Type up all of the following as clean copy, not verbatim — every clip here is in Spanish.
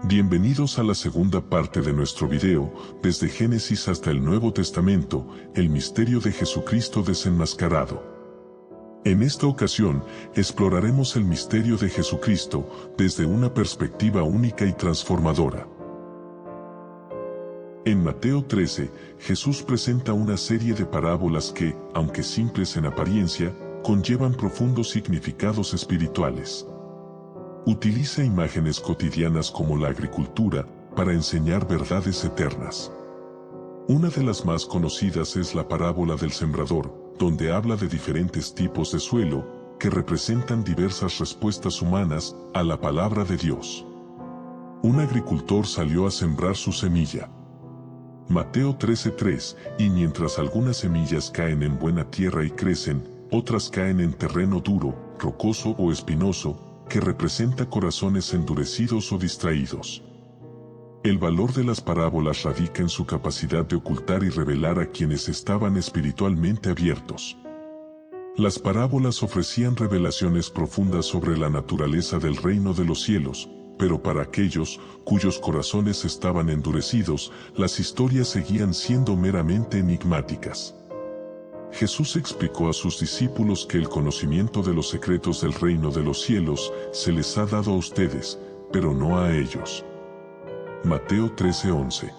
Bienvenidos a la segunda parte de nuestro video, desde Génesis hasta el Nuevo Testamento, el misterio de Jesucristo desenmascarado. En esta ocasión, exploraremos el misterio de Jesucristo desde una perspectiva única y transformadora. En Mateo 13, Jesús presenta una serie de parábolas que, aunque simples en apariencia, conllevan profundos significados espirituales. Utiliza imágenes cotidianas como la agricultura para enseñar verdades eternas. Una de las más conocidas es la parábola del sembrador, donde habla de diferentes tipos de suelo que representan diversas respuestas humanas a la palabra de Dios. Un agricultor salió a sembrar su semilla. Mateo 13:3, y mientras algunas semillas caen en buena tierra y crecen, otras caen en terreno duro, rocoso o espinoso, que representa corazones endurecidos o distraídos. El valor de las parábolas radica en su capacidad de ocultar y revelar a quienes estaban espiritualmente abiertos. Las parábolas ofrecían revelaciones profundas sobre la naturaleza del reino de los cielos, pero para aquellos cuyos corazones estaban endurecidos, las historias seguían siendo meramente enigmáticas. Jesús explicó a sus discípulos que el conocimiento de los secretos del reino de los cielos se les ha dado a ustedes, pero no a ellos. Mateo 13:11.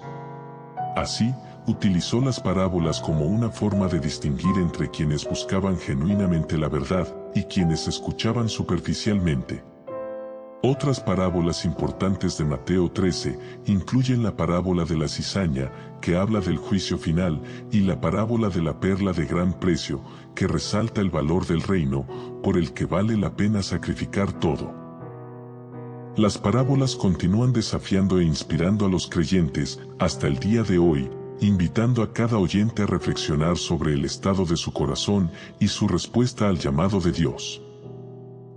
Así, utilizó las parábolas como una forma de distinguir entre quienes buscaban genuinamente la verdad y quienes escuchaban superficialmente. Otras parábolas importantes de Mateo 13 incluyen la parábola de la cizaña, que habla del juicio final, y la parábola de la perla de gran precio, que resalta el valor del reino, por el que vale la pena sacrificar todo. Las parábolas continúan desafiando e inspirando a los creyentes hasta el día de hoy, invitando a cada oyente a reflexionar sobre el estado de su corazón y su respuesta al llamado de Dios.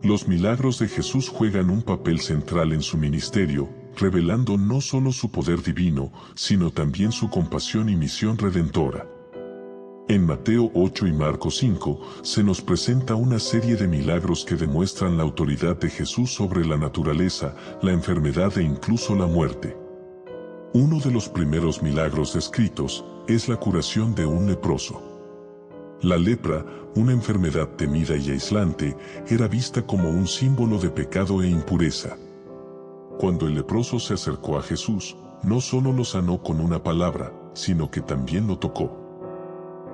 Los milagros de Jesús juegan un papel central en su ministerio, revelando no solo su poder divino, sino también su compasión y misión redentora. En Mateo 8 y Marcos 5, se nos presenta una serie de milagros que demuestran la autoridad de Jesús sobre la naturaleza, la enfermedad e incluso la muerte. Uno de los primeros milagros descritos es la curación de un leproso. La lepra, una enfermedad temida y aislante, era vista como un símbolo de pecado e impureza. Cuando el leproso se acercó a Jesús, no solo lo sanó con una palabra, sino que también lo tocó.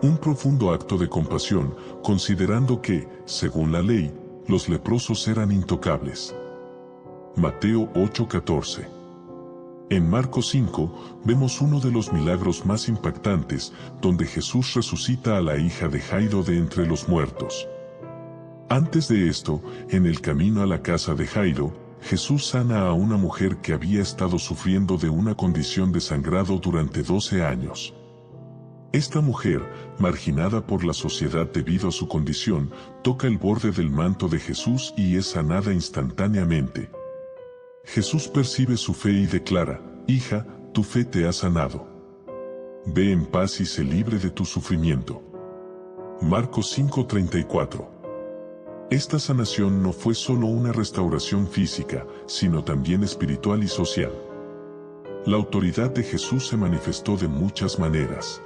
Un profundo acto de compasión, considerando que, según la ley, los leprosos eran intocables. Mateo 8:14. En Marcos 5, vemos uno de los milagros más impactantes, donde Jesús resucita a la hija de Jairo de entre los muertos. Antes de esto, en el camino a la casa de Jairo, Jesús sana a una mujer que había estado sufriendo de una condición de sangrado durante 12 años. Esta mujer, marginada por la sociedad debido a su condición, toca el borde del manto de Jesús y es sanada instantáneamente. Jesús percibe su fe y declara: «Hija, tu fe te ha sanado. Ve en paz y sé libre de tu sufrimiento». Marcos 5:34. Esta sanación no fue solo una restauración física, sino también espiritual y social. La autoridad de Jesús se manifestó de muchas maneras.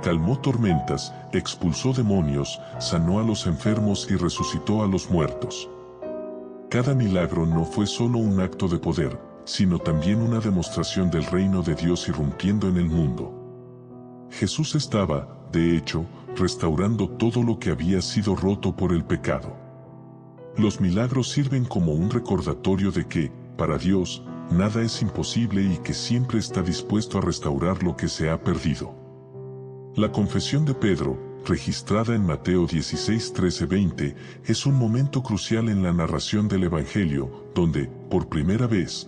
Calmó tormentas, expulsó demonios, sanó a los enfermos y resucitó a los muertos. Cada milagro no fue solo un acto de poder, sino también una demostración del reino de Dios irrumpiendo en el mundo. Jesús estaba, de hecho, restaurando todo lo que había sido roto por el pecado. Los milagros sirven como un recordatorio de que, para Dios, nada es imposible y que siempre está dispuesto a restaurar lo que se ha perdido. La confesión de Pedro, registrada en Mateo 16:13-20, es un momento crucial en la narración del Evangelio, donde, por primera vez,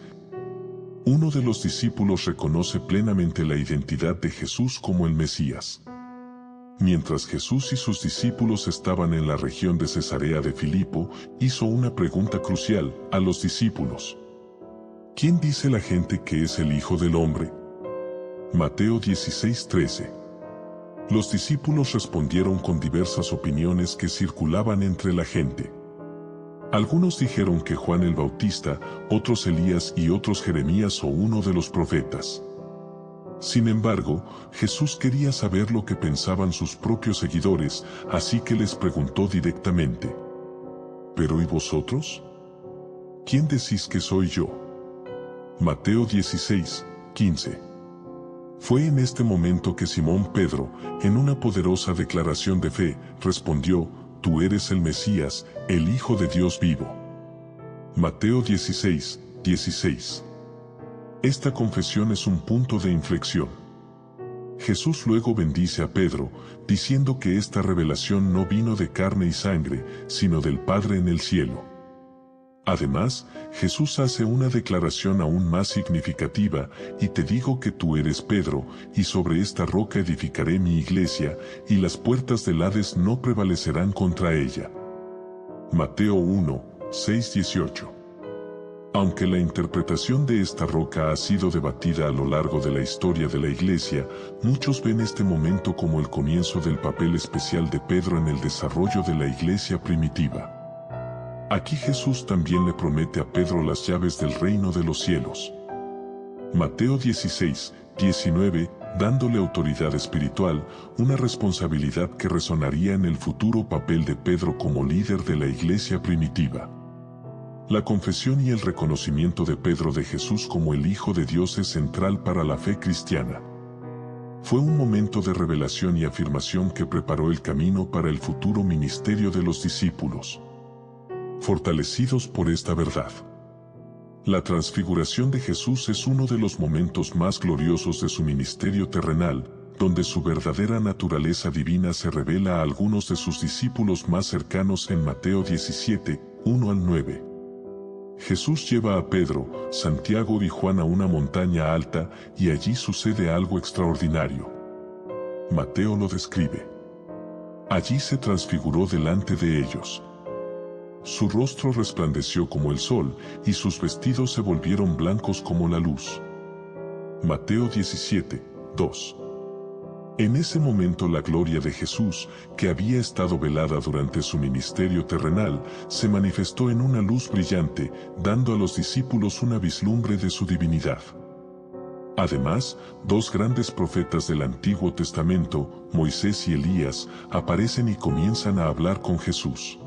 uno de los discípulos reconoce plenamente la identidad de Jesús como el Mesías. Mientras Jesús y sus discípulos estaban en la región de Cesarea de Filipo, hizo una pregunta crucial a los discípulos: ¿quién dice la gente que es el Hijo del Hombre? Mateo 16:13. Los discípulos respondieron con diversas opiniones que circulaban entre la gente. Algunos dijeron que Juan el Bautista, otros Elías y otros Jeremías o uno de los profetas. Sin embargo, Jesús quería saber lo que pensaban sus propios seguidores, así que les preguntó directamente: ¿pero y vosotros? ¿Quién decís que soy yo? Mateo 16:15. Fue en este momento que Simón Pedro, en una poderosa declaración de fe, respondió: Tú eres el Mesías, el Hijo de Dios vivo. Mateo 16:16. Esta confesión es un punto de inflexión. Jesús luego bendice a Pedro, diciendo que esta revelación no vino de carne y sangre, sino del Padre en el cielo. Además, Jesús hace una declaración aún más significativa: y te digo que tú eres Pedro, y sobre esta roca edificaré mi iglesia, y las puertas del Hades no prevalecerán contra ella. Mateo 1:6-18. Aunque la interpretación de esta roca ha sido debatida a lo largo de la historia de la iglesia, muchos ven este momento como el comienzo del papel especial de Pedro en el desarrollo de la iglesia primitiva. Aquí Jesús también le promete a Pedro las llaves del reino de los cielos. Mateo 16:19, dándole autoridad espiritual, una responsabilidad que resonaría en el futuro papel de Pedro como líder de la iglesia primitiva. La confesión y el reconocimiento de Pedro de Jesús como el Hijo de Dios es central para la fe cristiana. Fue un momento de revelación y afirmación que preparó el camino para el futuro ministerio de los discípulos, fortalecidos por esta verdad. La transfiguración de Jesús es uno de los momentos más gloriosos de su ministerio terrenal, donde su verdadera naturaleza divina se revela a algunos de sus discípulos más cercanos en Mateo 17:1-9. Jesús lleva a Pedro, Santiago y Juan a una montaña alta, y allí sucede algo extraordinario. Mateo lo describe. Allí se transfiguró delante de ellos. Su rostro resplandeció como el sol, y sus vestidos se volvieron blancos como la luz. Mateo 17:2. En ese momento la gloria de Jesús, que había estado velada durante su ministerio terrenal, se manifestó en una luz brillante, dando a los discípulos una vislumbre de su divinidad. Además, dos grandes profetas del Antiguo Testamento, Moisés y Elías, aparecen y comienzan a hablar con Jesús.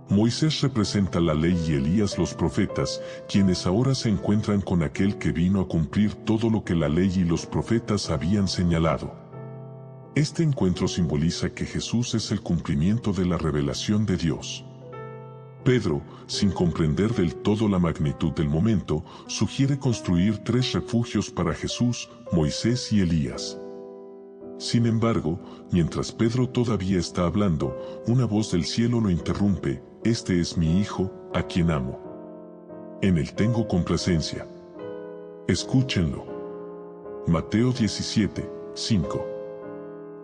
Moisés representa la ley y Elías los profetas, quienes ahora se encuentran con aquel que vino a cumplir todo lo que la ley y los profetas habían señalado. Este encuentro simboliza que Jesús es el cumplimiento de la revelación de Dios. Pedro, sin comprender del todo la magnitud del momento, sugiere construir 3 refugios para Jesús, Moisés y Elías. Sin embargo, mientras Pedro todavía está hablando, una voz del cielo lo interrumpe: Este es mi Hijo, a quien amo. En él tengo complacencia. Escúchenlo. Mateo 17:5.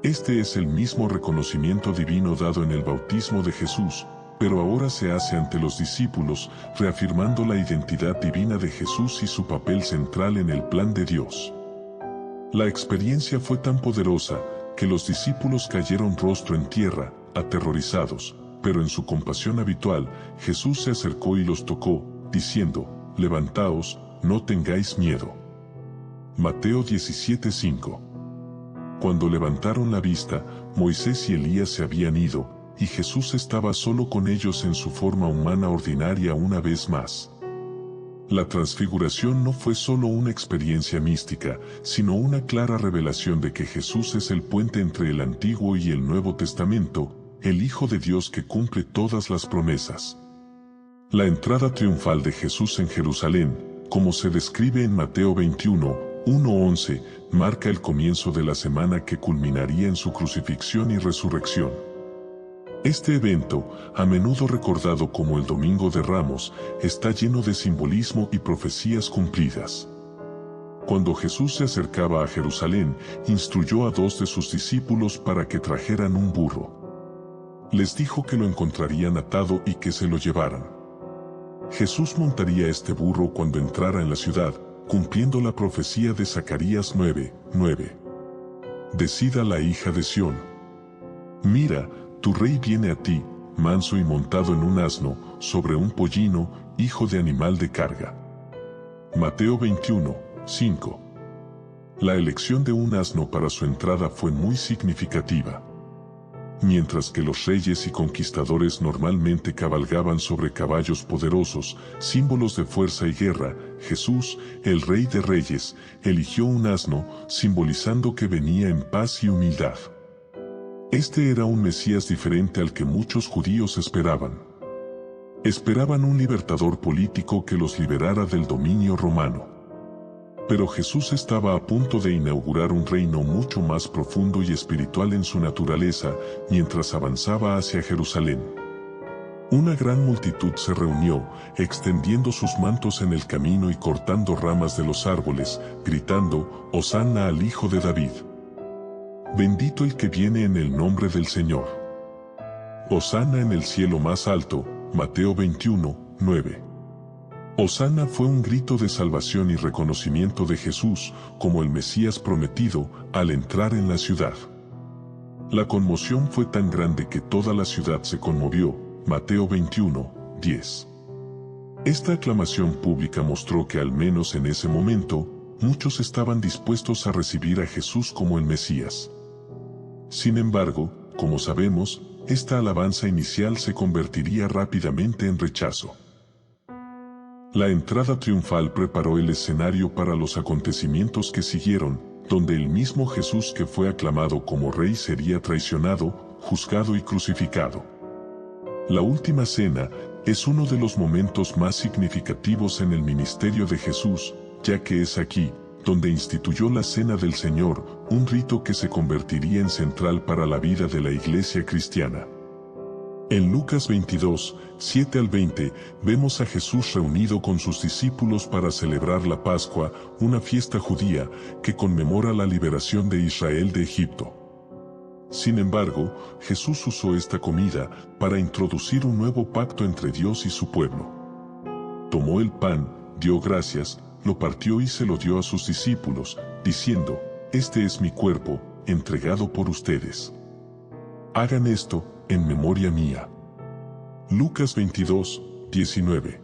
Este es el mismo reconocimiento divino dado en el bautismo de Jesús, pero ahora se hace ante los discípulos, reafirmando la identidad divina de Jesús y su papel central en el plan de Dios. La experiencia fue tan poderosa, que los discípulos cayeron rostro en tierra, aterrorizados, pero en su compasión habitual, Jesús se acercó y los tocó, diciendo: Levantaos, no tengáis miedo. Mateo 17:5. Cuando levantaron la vista, Moisés y Elías se habían ido, y Jesús estaba solo con ellos en su forma humana ordinaria una vez más. La transfiguración no fue solo una experiencia mística, sino una clara revelación de que Jesús es el puente entre el Antiguo y el Nuevo Testamento, el Hijo de Dios que cumple todas las promesas. La entrada triunfal de Jesús en Jerusalén, como se describe en Mateo 21:1-11, marca el comienzo de la semana que culminaría en su crucifixión y resurrección. Este evento, a menudo recordado como el Domingo de Ramos, está lleno de simbolismo y profecías cumplidas. Cuando Jesús se acercaba a Jerusalén, instruyó a 2 de sus discípulos para que trajeran un burro. Les dijo que lo encontrarían atado y que se lo llevaran. Jesús montaría este burro cuando entrara en la ciudad, cumpliendo la profecía de Zacarías 9:9. Decida la hija de Sión: Mira, tu rey viene a ti, manso y montado en un asno, sobre un pollino, hijo de animal de carga. Mateo 21, 5. La elección de un asno para su entrada fue muy significativa. Mientras que los reyes y conquistadores normalmente cabalgaban sobre caballos poderosos, símbolos de fuerza y guerra, Jesús, el Rey de Reyes, eligió un asno, simbolizando que venía en paz y humildad. Este era un Mesías diferente al que muchos judíos esperaban. Esperaban un libertador político que los liberara del dominio romano. Pero Jesús estaba a punto de inaugurar un reino mucho más profundo y espiritual en su naturaleza, mientras avanzaba hacia Jerusalén. Una gran multitud se reunió, extendiendo sus mantos en el camino y cortando ramas de los árboles, gritando, «Hosanna al Hijo de David». Bendito el que viene en el nombre del Señor. Hosanna en el cielo más alto. Mateo 21, 9. Hosanna fue un grito de salvación y reconocimiento de Jesús como el Mesías prometido al entrar en la ciudad. La conmoción fue tan grande que toda la ciudad se conmovió. Mateo 21, 10. Esta aclamación pública mostró que al menos en ese momento, muchos estaban dispuestos a recibir a Jesús como el Mesías. Sin embargo, como sabemos, esta alabanza inicial se convertiría rápidamente en rechazo. La entrada triunfal preparó el escenario para los acontecimientos que siguieron, donde el mismo Jesús que fue aclamado como rey sería traicionado, juzgado y crucificado. La última cena es uno de los momentos más significativos en el ministerio de Jesús, ya que es aquí, donde instituyó la Cena del Señor, un rito que se convertiría en central para la vida de la Iglesia cristiana. En Lucas 22, 7 al 20, vemos a Jesús reunido con sus discípulos para celebrar la Pascua, una fiesta judía que conmemora la liberación de Israel de Egipto. Sin embargo, Jesús usó esta comida para introducir un nuevo pacto entre Dios y su pueblo. Tomó el pan, dio gracias, lo partió y se lo dio a sus discípulos, diciendo, «Este es mi cuerpo, entregado por ustedes. Hagan esto en memoria mía». Lucas 22, 19.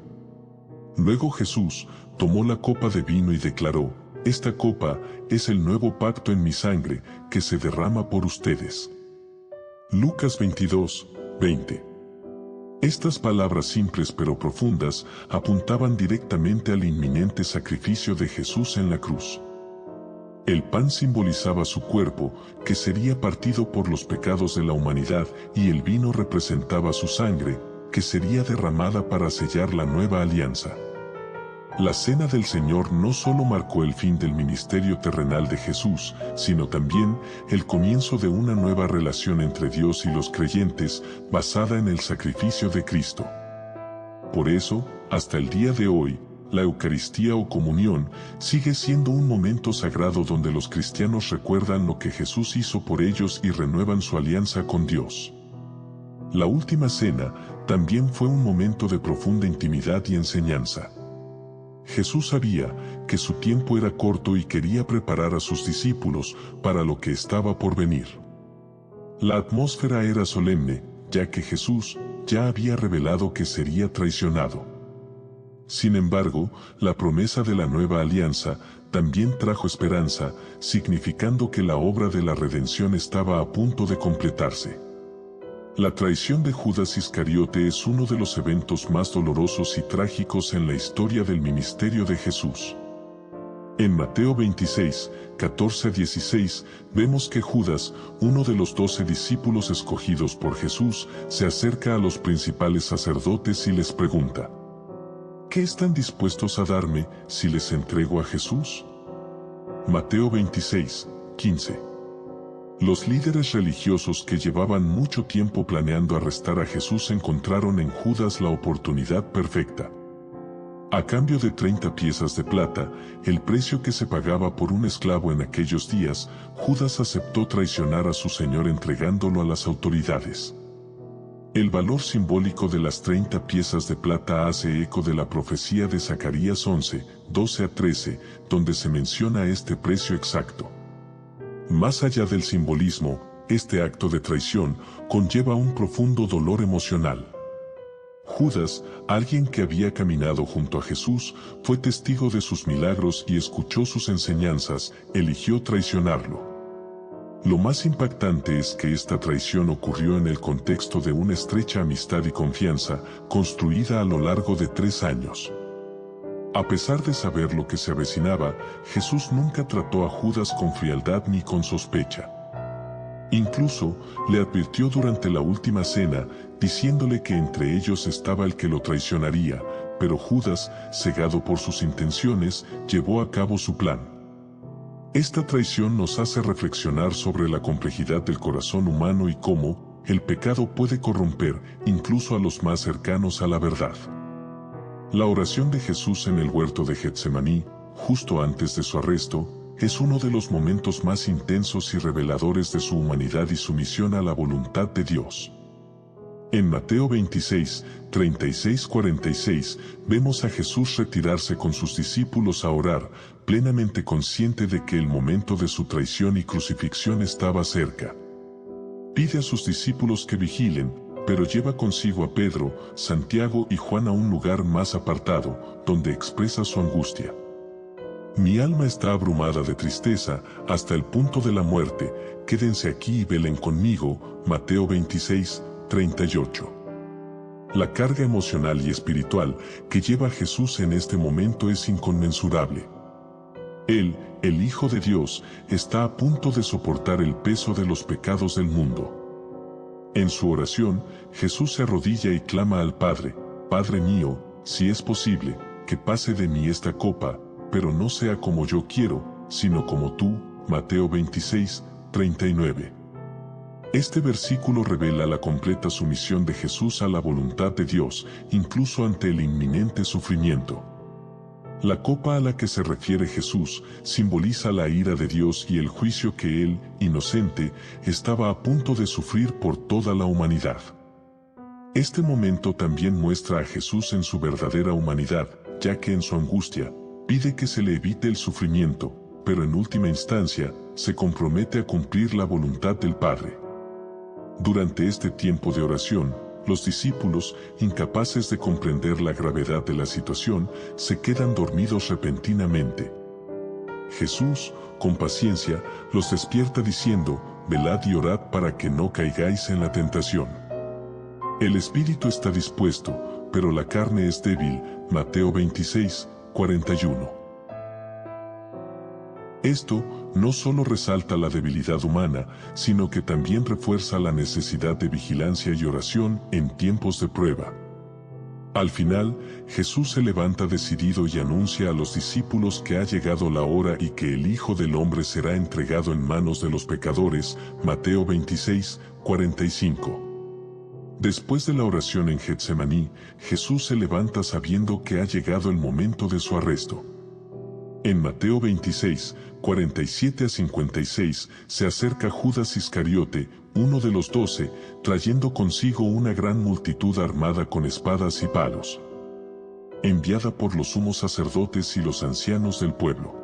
Luego Jesús tomó la copa de vino y declaró, «Esta copa es el nuevo pacto en mi sangre, que se derrama por ustedes». Lucas 22, 20. Estas palabras simples pero profundas apuntaban directamente al inminente sacrificio de Jesús en la cruz. El pan simbolizaba su cuerpo, que sería partido por los pecados de la humanidad, y el vino representaba su sangre, que sería derramada para sellar la nueva alianza. La Cena del Señor no solo marcó el fin del ministerio terrenal de Jesús, sino también el comienzo de una nueva relación entre Dios y los creyentes, basada en el sacrificio de Cristo. Por eso, hasta el día de hoy, la Eucaristía o comunión sigue siendo un momento sagrado donde los cristianos recuerdan lo que Jesús hizo por ellos y renuevan su alianza con Dios. La última cena también fue un momento de profunda intimidad y enseñanza. Jesús sabía que su tiempo era corto y quería preparar a sus discípulos para lo que estaba por venir. La atmósfera era solemne, ya que Jesús ya había revelado que sería traicionado. Sin embargo, la promesa de la nueva alianza también trajo esperanza, significando que la obra de la redención estaba a punto de completarse. La traición de Judas Iscariote es uno de los eventos más dolorosos y trágicos en la historia del ministerio de Jesús. En Mateo 26, 14-16, vemos que Judas, uno de los 12 discípulos escogidos por Jesús, se acerca a los principales sacerdotes y les pregunta, ¿qué están dispuestos a darme si les entrego a Jesús? Mateo 26, 15. Los líderes religiosos que llevaban mucho tiempo planeando arrestar a Jesús encontraron en Judas la oportunidad perfecta. A cambio de 30 piezas de plata, el precio que se pagaba por un esclavo en aquellos días, Judas aceptó traicionar a su señor entregándolo a las autoridades. El valor simbólico de las 30 piezas de plata hace eco de la profecía de Zacarías 11, 12-13, donde se menciona este precio exacto. Más allá del simbolismo, este acto de traición conlleva un profundo dolor emocional. Judas, alguien que había caminado junto a Jesús, fue testigo de sus milagros y escuchó sus enseñanzas, eligió traicionarlo. Lo más impactante es que esta traición ocurrió en el contexto de una estrecha amistad y confianza, construida a lo largo de 3 años. A pesar de saber lo que se avecinaba, Jesús nunca trató a Judas con frialdad ni con sospecha. Incluso, le advirtió durante la última cena, diciéndole que entre ellos estaba el que lo traicionaría, pero Judas, cegado por sus intenciones, llevó a cabo su plan. Esta traición nos hace reflexionar sobre la complejidad del corazón humano y cómo el pecado puede corromper incluso a los más cercanos a la verdad. La oración de Jesús en el huerto de Getsemaní, justo antes de su arresto, es uno de los momentos más intensos y reveladores de su humanidad y sumisión a la voluntad de Dios. En Mateo 26, 36-46, vemos a Jesús retirarse con sus discípulos a orar, plenamente consciente de que el momento de su traición y crucifixión estaba cerca. Pide a sus discípulos que vigilen, pero lleva consigo a Pedro, Santiago y Juan a un lugar más apartado, donde expresa su angustia. Mi alma está abrumada de tristeza hasta el punto de la muerte, quédense aquí y velen conmigo. Mateo 26, 38. La carga emocional y espiritual que lleva Jesús en este momento es inconmensurable. Él, el Hijo de Dios, está a punto de soportar el peso de los pecados del mundo. En su oración, Jesús se arrodilla y clama al Padre: Padre mío, si es posible, que pase de mí esta copa, pero no sea como yo quiero, sino como tú. Mateo 26, 39. Este versículo revela la completa sumisión de Jesús a la voluntad de Dios, incluso ante el inminente sufrimiento. La copa a la que se refiere Jesús simboliza la ira de Dios y el juicio que Él, inocente, estaba a punto de sufrir por toda la humanidad. Este momento también muestra a Jesús en su verdadera humanidad, ya que en su angustia, pide que se le evite el sufrimiento, pero en última instancia, se compromete a cumplir la voluntad del Padre. Durante este tiempo de oración, los discípulos, incapaces de comprender la gravedad de la situación, se quedan dormidos repentinamente. Jesús, con paciencia, los despierta diciendo: velad y orad para que no caigáis en la tentación. El espíritu está dispuesto, pero la carne es débil. Mateo 26, 41. Esto no solo resalta la debilidad humana, sino que también refuerza la necesidad de vigilancia y oración en tiempos de prueba. Al final, Jesús se levanta decidido y anuncia a los discípulos que ha llegado la hora y que el Hijo del Hombre será entregado en manos de los pecadores. Mateo 26, 45. Después de la oración en Getsemaní, Jesús se levanta sabiendo que ha llegado el momento de su arresto. En Mateo 26, 47-56, se acerca Judas Iscariote, uno de los 12, trayendo consigo una gran multitud armada con espadas y palos, enviada por los sumos sacerdotes y los ancianos del pueblo.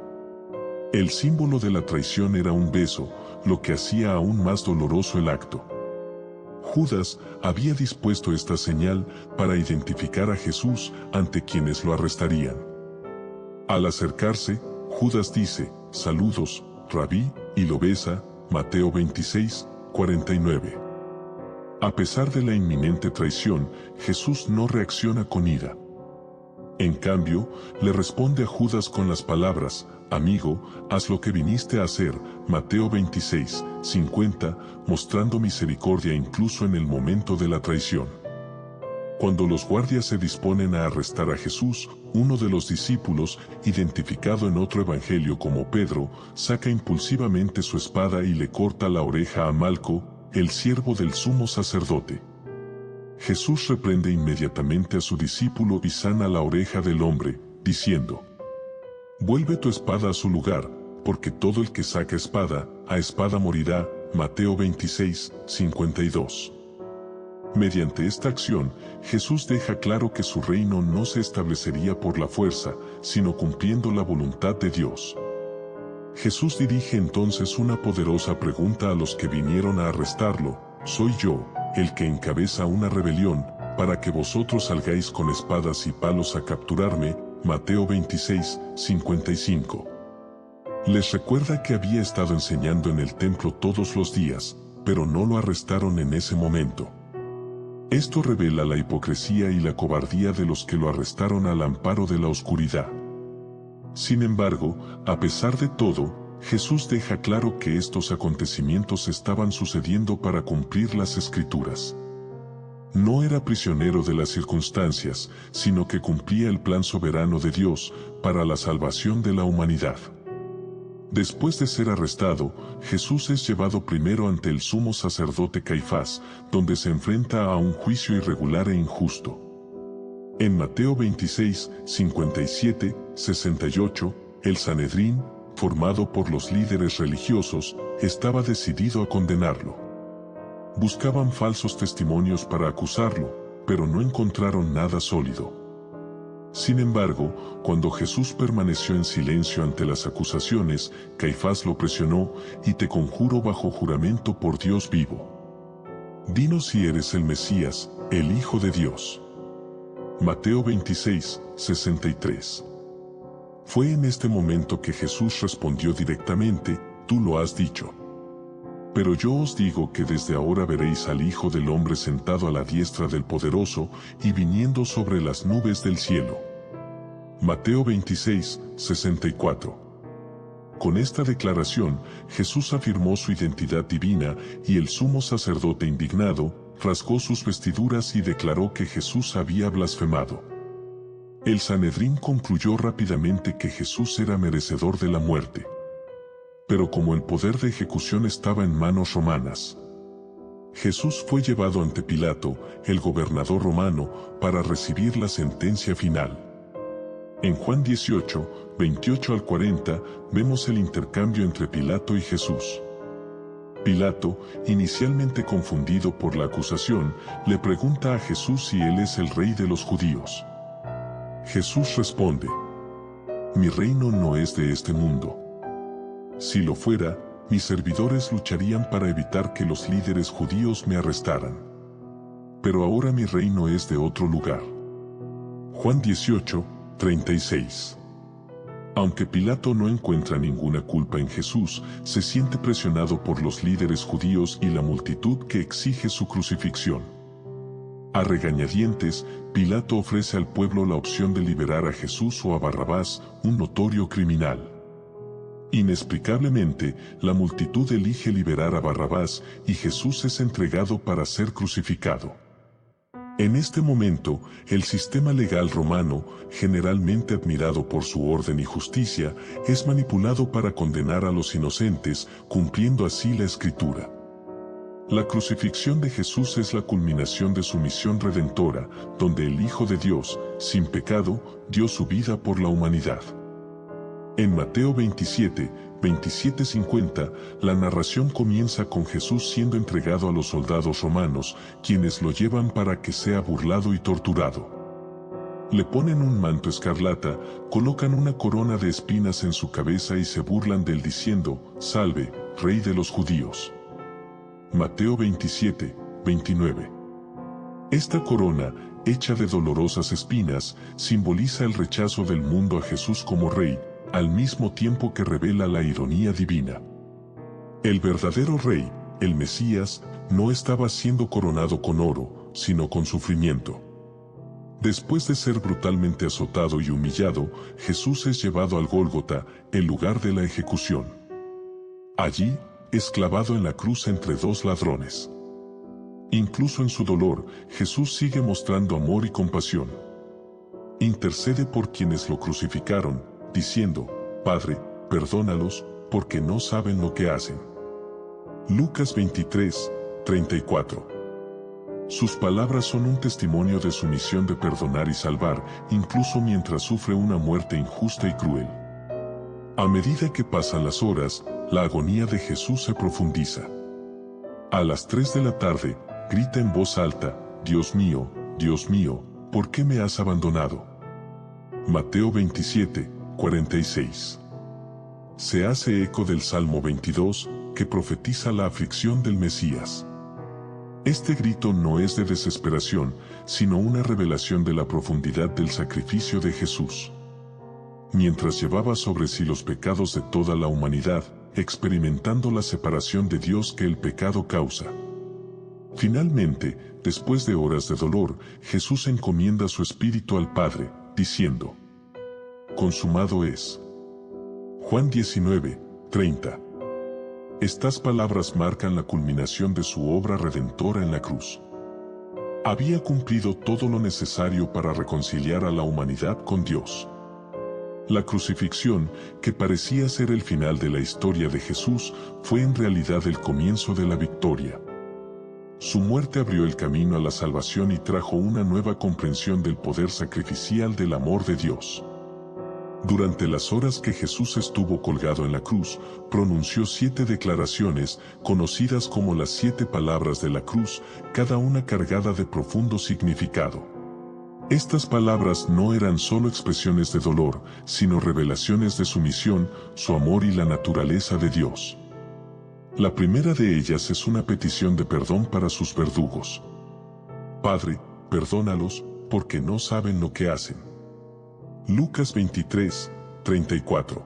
El símbolo de la traición era un beso, lo que hacía aún más doloroso el acto. Judas había dispuesto esta señal para identificar a Jesús ante quienes lo arrestarían. Al acercarse, Judas dice: saludos, Rabí, y lo besa. Mateo 26, 49. A pesar de la inminente traición, Jesús no reacciona con ira. En cambio, le responde a Judas con las palabras: amigo, haz lo que viniste a hacer. Mateo 26, 50, mostrando misericordia incluso en el momento de la traición. Cuando los guardias se disponen a arrestar a Jesús, uno de los discípulos, identificado en otro evangelio como Pedro, saca impulsivamente su espada y le corta la oreja a Malco, el siervo del sumo sacerdote. Jesús reprende inmediatamente a su discípulo y sana la oreja del hombre, diciendo: vuelve tu espada a su lugar, porque todo el que saca espada, a espada morirá. Mateo 26, 52. Mediante esta acción, Jesús deja claro que su reino no se establecería por la fuerza, sino cumpliendo la voluntad de Dios. Jesús dirige entonces una poderosa pregunta a los que vinieron a arrestarlo: ¿soy yo el que encabeza una rebelión, para que vosotros salgáis con espadas y palos a capturarme? Mateo 26, 55. Les recuerda que había estado enseñando en el templo todos los días, pero no lo arrestaron en ese momento. Esto revela la hipocresía y la cobardía de los que lo arrestaron al amparo de la oscuridad. Sin embargo, a pesar de todo, Jesús deja claro que estos acontecimientos estaban sucediendo para cumplir las Escrituras. No era prisionero de las circunstancias, sino que cumplía el plan soberano de Dios para la salvación de la humanidad. Después de ser arrestado, Jesús es llevado primero ante el sumo sacerdote Caifás, donde se enfrenta a un juicio irregular e injusto. En Mateo 26, 57, 68, el Sanedrín, formado por los líderes religiosos, estaba decidido a condenarlo. Buscaban falsos testimonios para acusarlo, pero no encontraron nada sólido. Sin embargo, cuando Jesús permaneció en silencio ante las acusaciones, Caifás lo presionó: y te conjuro bajo juramento por Dios vivo, dinos si eres el Mesías, el Hijo de Dios. Mateo 26, 63. Fue en este momento que Jesús respondió directamente: tú lo has dicho. Pero yo os digo que desde ahora veréis al Hijo del Hombre sentado a la diestra del Poderoso y viniendo sobre las nubes del cielo. Mateo 26, 64. Con esta declaración, Jesús afirmó su identidad divina, y el sumo sacerdote, indignado, rasgó sus vestiduras y declaró que Jesús había blasfemado. El Sanedrín concluyó rápidamente que Jesús era merecedor de la muerte. Pero como el poder de ejecución estaba en manos romanas, Jesús fue llevado ante Pilato, el gobernador romano, para recibir la sentencia final. En Juan 18, 28 al 40, vemos el intercambio entre Pilato y Jesús. Pilato, inicialmente confundido por la acusación, le pregunta a Jesús si él es el rey de los judíos. Jesús responde: mi reino no es de este mundo. Si lo fuera, mis servidores lucharían para evitar que los líderes judíos me arrestaran. Pero ahora mi reino es de otro lugar. Juan 18, 36. Aunque Pilato no encuentra ninguna culpa en Jesús, se siente presionado por los líderes judíos y la multitud que exige su crucifixión. A regañadientes, Pilato ofrece al pueblo la opción de liberar a Jesús o a Barrabás, un notorio criminal. Inexplicablemente, la multitud elige liberar a Barrabás y Jesús es entregado para ser crucificado. En este momento, el sistema legal romano, generalmente admirado por su orden y justicia, es manipulado para condenar a los inocentes, cumpliendo así la Escritura. La crucifixión de Jesús es la culminación de su misión redentora, donde el Hijo de Dios, sin pecado, dio su vida por la humanidad. En Mateo 27, 27-50, la narración comienza con Jesús siendo entregado a los soldados romanos, quienes lo llevan para que sea burlado y torturado. Le ponen un manto escarlata, colocan una corona de espinas en su cabeza y se burlan de él diciendo: «Salve, Rey de los judíos». Mateo 27, 29. Esta corona, hecha de dolorosas espinas, simboliza el rechazo del mundo a Jesús como Rey, al mismo tiempo que revela la ironía divina. El verdadero Rey, el Mesías, no estaba siendo coronado con oro, sino con sufrimiento. Después de ser brutalmente azotado y humillado, Jesús es llevado al Gólgota, el lugar de la ejecución. Allí, es clavado en la cruz entre dos ladrones. Incluso en su dolor, Jesús sigue mostrando amor y compasión. Intercede por quienes lo crucificaron, diciendo: «Padre, perdónalos, porque no saben lo que hacen». Lucas 23, 34. Sus palabras son un testimonio de su misión de perdonar y salvar, incluso mientras sufre una muerte injusta y cruel. A medida que pasan las horas, la agonía de Jesús se profundiza. A las 3 de la tarde, grita en voz alta: Dios mío, ¿por qué me has abandonado? Mateo 27, 46. Se hace eco del Salmo 22, que profetiza la aflicción del Mesías. Este grito no es de desesperación, sino una revelación de la profundidad del sacrificio de Jesús. Mientras llevaba sobre sí los pecados de toda la humanidad, experimentando la separación de Dios que el pecado causa. Finalmente, después de horas de dolor, Jesús encomienda su espíritu al Padre, diciendo: consumado es. Juan 19:30. Estas palabras marcan la culminación de su obra redentora en la cruz. Había cumplido todo lo necesario para reconciliar a la humanidad con Dios. La crucifixión, que parecía ser el final de la historia de Jesús, fue en realidad el comienzo de la victoria. Su muerte abrió el camino a la salvación y trajo una nueva comprensión del poder sacrificial del amor de Dios. Durante las horas que Jesús estuvo colgado en la cruz, pronunció 7 declaraciones, conocidas como las 7 palabras de la cruz, cada una cargada de profundo significado. Estas palabras no eran solo expresiones de dolor, sino revelaciones de su misión, su amor y la naturaleza de Dios. La primera de ellas es una petición de perdón para sus verdugos. Padre, perdónalos, porque no saben lo que hacen. Lucas 23:34.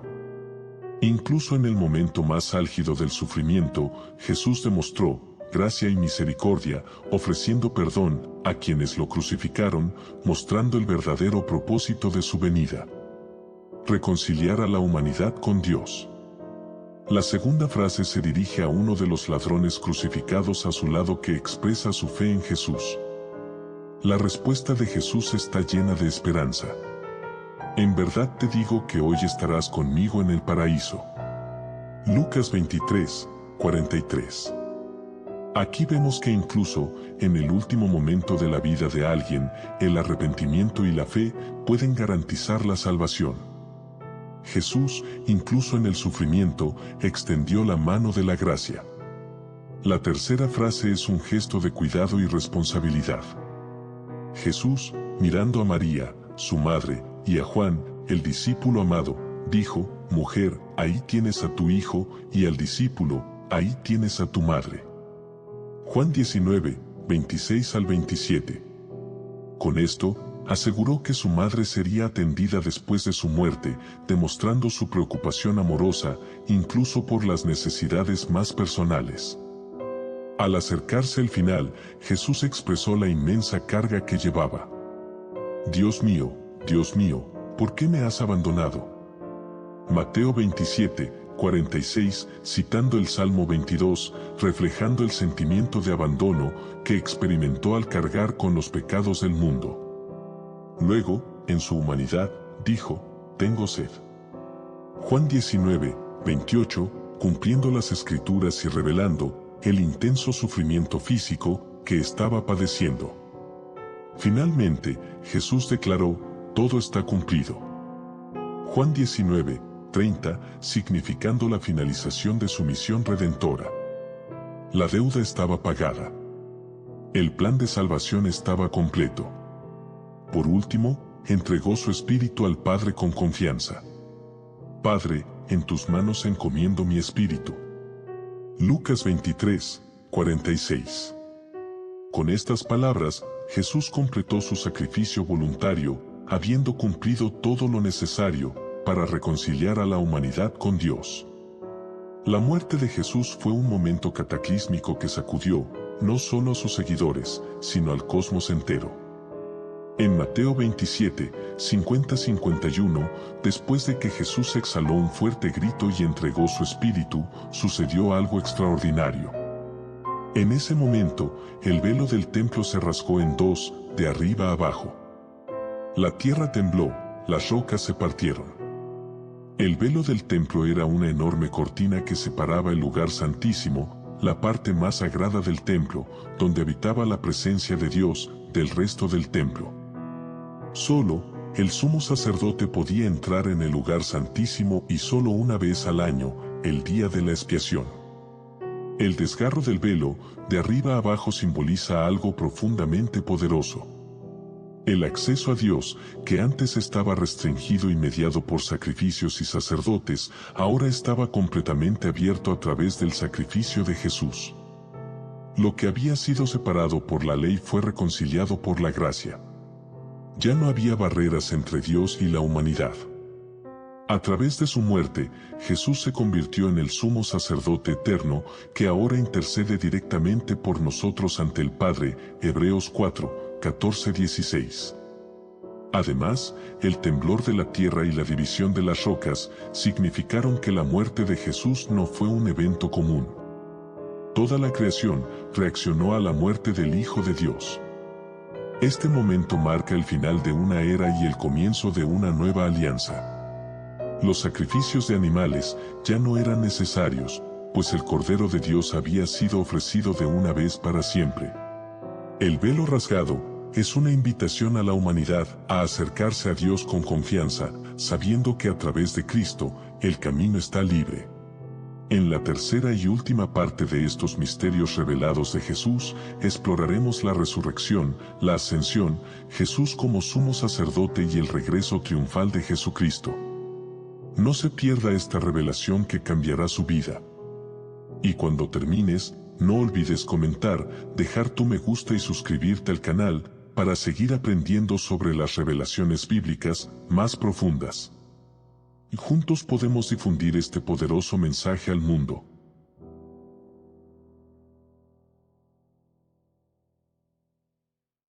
Incluso en el momento más álgido del sufrimiento, Jesús demostró gracia y misericordia, ofreciendo perdón a quienes lo crucificaron, mostrando el verdadero propósito de su venida: reconciliar a la humanidad con Dios. La segunda frase se dirige a uno de los ladrones crucificados a su lado que expresa su fe en Jesús. La respuesta de Jesús está llena de esperanza. En verdad te digo que hoy estarás conmigo en el paraíso. Lucas 23:43. Aquí vemos que incluso, en el último momento de la vida de alguien, el arrepentimiento y la fe pueden garantizar la salvación. Jesús, incluso en el sufrimiento, extendió la mano de la gracia. La tercera frase es un gesto de cuidado y responsabilidad. Jesús, mirando a María, su madre, y a Juan, el discípulo amado, dijo: mujer, ahí tienes a tu hijo, y al discípulo, ahí tienes a tu madre. Juan 19:26-27. Con esto, aseguró que su madre sería atendida después de su muerte, demostrando su preocupación amorosa, incluso por las necesidades más personales. Al acercarse el final, Jesús expresó la inmensa carga que llevaba. Dios mío, ¿por qué me has abandonado? Mateo 27:46, citando el Salmo 22, reflejando el sentimiento de abandono que experimentó al cargar con los pecados del mundo. Luego, en su humanidad, dijo: tengo sed. Juan 19:28, cumpliendo las Escrituras y revelando el intenso sufrimiento físico que estaba padeciendo. Finalmente, Jesús declaró: todo está cumplido. Juan 19:30, significando la finalización de su misión redentora. La deuda estaba pagada. El plan de salvación estaba completo. Por último, entregó su espíritu al Padre con confianza. Padre, en tus manos encomiendo mi espíritu. Lucas 23:46. Con estas palabras, Jesús completó su sacrificio voluntario, habiendo cumplido todo lo necesario para reconciliar a la humanidad con Dios. La muerte de Jesús fue un momento cataclísmico que sacudió, no solo a sus seguidores, sino al cosmos entero. En Mateo 27:50-51, después de que Jesús exhaló un fuerte grito y entregó su espíritu, sucedió algo extraordinario. En ese momento, el velo del templo se rasgó en dos, de arriba a abajo. La tierra tembló, las rocas se partieron. El velo del templo era una enorme cortina que separaba el lugar santísimo, la parte más sagrada del templo, donde habitaba la presencia de Dios, del resto del templo. Solo el sumo sacerdote podía entrar en el lugar santísimo y solo una vez al año, el día de la expiación. El desgarro del velo, de arriba a abajo, simboliza algo profundamente poderoso. El acceso a Dios, que antes estaba restringido y mediado por sacrificios y sacerdotes, ahora estaba completamente abierto a través del sacrificio de Jesús. Lo que había sido separado por la ley fue reconciliado por la gracia. Ya no había barreras entre Dios y la humanidad. A través de su muerte, Jesús se convirtió en el sumo sacerdote eterno, que ahora intercede directamente por nosotros ante el Padre, Hebreos 4, 14-16. Además, el temblor de la tierra y la división de las rocas significaron que la muerte de Jesús no fue un evento común. Toda la creación reaccionó a la muerte del Hijo de Dios. Este momento marca el final de una era y el comienzo de una nueva alianza. Los sacrificios de animales ya no eran necesarios, pues el Cordero de Dios había sido ofrecido de una vez para siempre. El velo rasgado es una invitación a la humanidad a acercarse a Dios con confianza, sabiendo que a través de Cristo, el camino está libre. En la tercera y última parte de estos misterios revelados de Jesús, exploraremos la resurrección, la ascensión, Jesús como sumo sacerdote y el regreso triunfal de Jesucristo. No se pierda esta revelación que cambiará su vida. Y cuando termines, no olvides comentar, dejar tu me gusta y suscribirte al canal, para seguir aprendiendo sobre las revelaciones bíblicas más profundas. Y juntos podemos difundir este poderoso mensaje al mundo.